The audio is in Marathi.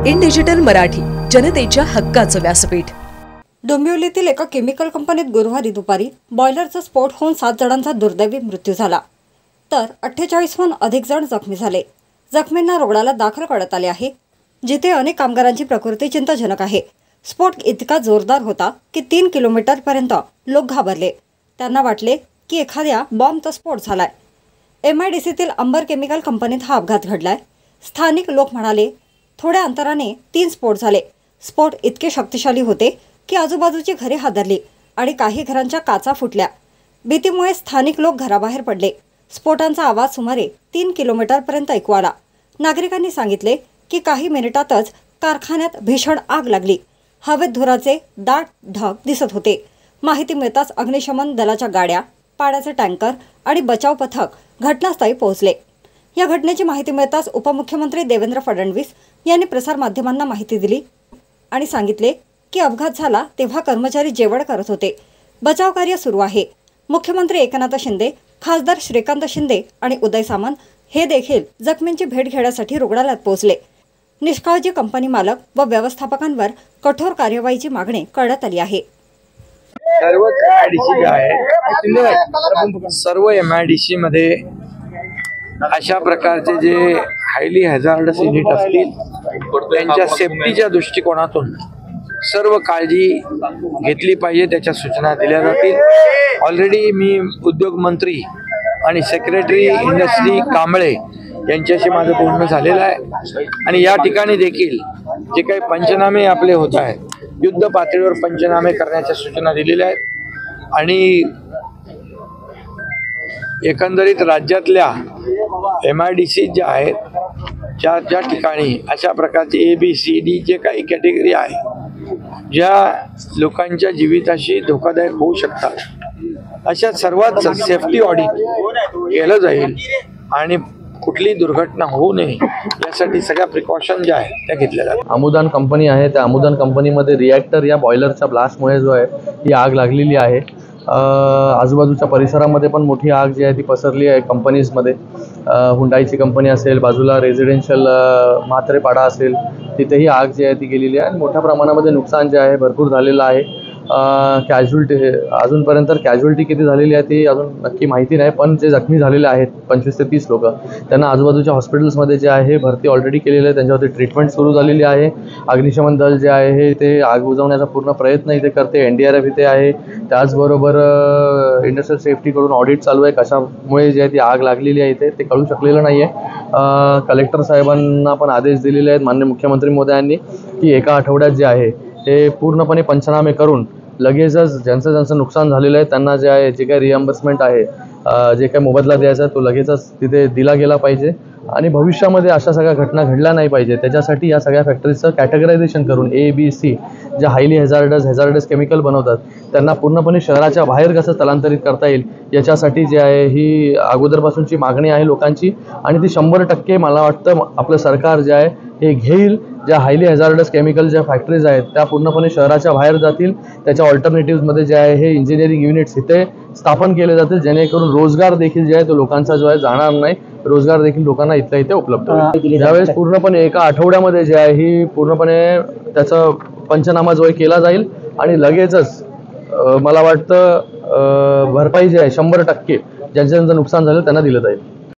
इन डिजिटल मराठी, जनतेच्या हक्काचं व्यासपीठ। डोंबिवलीतील एका केमिकल कंपनीत गुरुवारी दुपारी बॉयलरचा स्फोट होऊन 7 जणांचा दुर्दैवी मृत्यू झाला, तर 48हून अधिक जण जखमी झाले। जखमींना रुग्णालयात दाखल करण्यात आले आहे, जिथे अनेक कामगारांची प्रकृती चिंताजनक आहे। स्फोट इतका जोरदार होता की 3 किलोमीटरपर्यंत लोक घाबरले। त्यांना वाटले की एखाद्या बॉम्बचा स्फोट झालाय। MIDCतील अंबर केमिकल कंपनीत हा अपघात घडलाय। स्थानिक लोक म्हणाले, थोड्या अंतराने 3 स्फोट झाले। स्फोट इतके शक्तिशाली होते की आजूबाजूची घरे हादरली आणि काही घरांच्या काचा फुटल्या। भीतीमुळे स्थानिक लोक घराबाहेर पडले। स्फोटांचा आवाज सुमारे 3 किलोमीटरपर्यंत ऐकू आला। नागरिकांनी सांगितले की काही मिनिटातच कारखान्यात भीषण आग लागली। हवेत धुराचे दाट ढग दिसत होते। माहिती मिळताच अग्निशमन दलाच्या गाड्या, पाण्याचे टँकर आणि बचाव पथक घटनास्थळी पोहोचले। या घटनेची माहिती मिळताच उपमुख्यमंत्री देवेंद्र फडणवीस यांनी प्रसारमाध्यमांना माहिती दिली आणि सांगितले की अपघात झाला तेव्हा कर्मचारी जेवण करत होते। बचाव कार्य सुरू आहे। मुख्यमंत्री एकनाथ शिंदे, खासदार श्रीकांत शिंदे आणि उदय सामंत हे देखील जखमींची भेट घेण्यासाठी रुग्णालयात पोहोचले। निष्काळजी कंपनी मालक व व्यवस्थापकांवर कठोर कार्यवाहीची मागणी करण्यात आली आहे। सर्व MIDC मध्ये अशा प्रकारचे जे हायली हॅझार्डस युनिट असतील त्यांच्या सेफ्टीच्या दृष्टिकोनातून सर्व काळजी घेतली पाहिजे, त्याच्या सूचना दिल्या जातील। ऑलरेडी मी उद्योग मंत्री आणि सेक्रेटरी इंडस्ट्री कांबळे यांच्याशी माझं बोलणं झालेलं आहे आणि या ठिकाणी देखील जे काही पंचनामे आपले होत आहेत, युद्ध पातळीवर पंचनामे करण्याच्या सूचना दिलेल्या आहेत आणि एकंदरीत राज्यातल्या MIDC ज्या आहेत, ज्या ठिकाणी अशा प्रकारचे ABCD जे काही कॅटेगरी आहे, ज्या लोकांच्या जीविताशी धोकादायक होऊ शकतात, अशा सर्वात सेफ्टी ऑडिट केलं जाईल आणि कुठली दुर्घटना होऊ नये यासाठी सगळ्या प्रिकॉशन ज्या आहेत त्या घेतल्या जातात। अमुदान कंपनी आहे, त्या अमुदान कंपनीमध्ये रिॲक्टर या बॉयलरच्या ब्लास्टमुळे जो आहे ही आग लागलेली आहे। आजूबाजूच्या परिसरामध्ये पण मोठी आग जी आहे ती पसरली आहे। कंपनीजमध्ये हुंडाईची कंपनी असेल, बाजूला रेझिडेन्शियल म्हात्रेपाडा असेल, तिथेही आग जी आहे ती गेलेली आहे आणि मोठ्या प्रमाणामध्ये नुकसान जे आहे भरपूर झालेलं आहे। कॅज्युअल्टी अजूनपर्यंत कॅज्युअल्टी किती झालेली आहे ती अजून नक्की माहिती नाही, पण जे जखमी झालेले आहेत 25 ते 30 लोक, त्यांना आजूबाजूच्या हॉस्पिटल्समध्ये जे आहे भरती ऑलरेडी केलेली आहे, त्यांच्यावरती ट्रीटमेंट सुरू झालेली आहे। अग्निशमन दल जे आहे ते आग बुझवण्याचा पूर्ण प्रयत्न इथे करते। NDRF इथे आहे। त्याचबरोबर इंडस्ट्रियल सेफ्टीकडून ऑडिट चालू आहे। कशामुळे जे आहे ती आग लागलेली आहे इथे ते कळू शकलेलं नाही आहे। कलेक्टर साहेबांना पण आदेश दिलेले आहेत माननीय मुख्यमंत्री महोदयांनी की एका आठवड्यात जे आहे ते पूर्णपणे पंचनामे करून लगेचच ज्यांचं नुकसान झालेलं आहे त्यांना जे आहे जे काही रिएम्बर्समेंट आहे, जे काही मोबदला द्यायचा आहे तो लगेचच तिथे दिला गेला पाहिजे आणि भविष्यामध्ये अशा सगळ्या घटना घडल्या नाही पाहिजे त्याच्यासाठी या सगळ्या फॅक्टरीचं कॅटेगरायझेशन करून ABC ज्या हायली हॅझार्डस केमिकल बनवतात त्यांना पूर्णपणे शहराच्या बाहेर कसं स्थलांतरित करता येईल याच्यासाठी जे आहे ही अगोदरपासूनची मागणी आहे लोकांची आणि ती 100% मला वाटतं आपलं सरकार जे आहे हे घेईल। ज्या हायली हॅझार्डस केमिकल ज्या फॅक्टरीज आहेत त्या पूर्णपणे शहराच्या बाहेर जातील। त्याच्या ऑल्टरनेटिव्हमध्ये जे आहे हे इंजिनिअरिंग युनिट्स इथे स्थापन केले जातील, जेणेकरून रोजगार देखील जे आहे तो लोकांचा जो आहे जाणार नाही, रोजगार देखील लोकांना इथल्या इथे उपलब्ध होईल। त्यावेळेस पूर्णपणे एका आठवड्यामध्ये जे आहे ही पूर्णपणे त्याचा पंचनामा जो आहे केला जाईल आणि लगेचच मला वाटतं भरपाई जे आहे 100% ज्यांचं नुकसान झालं त्यांना दिलं जाईल।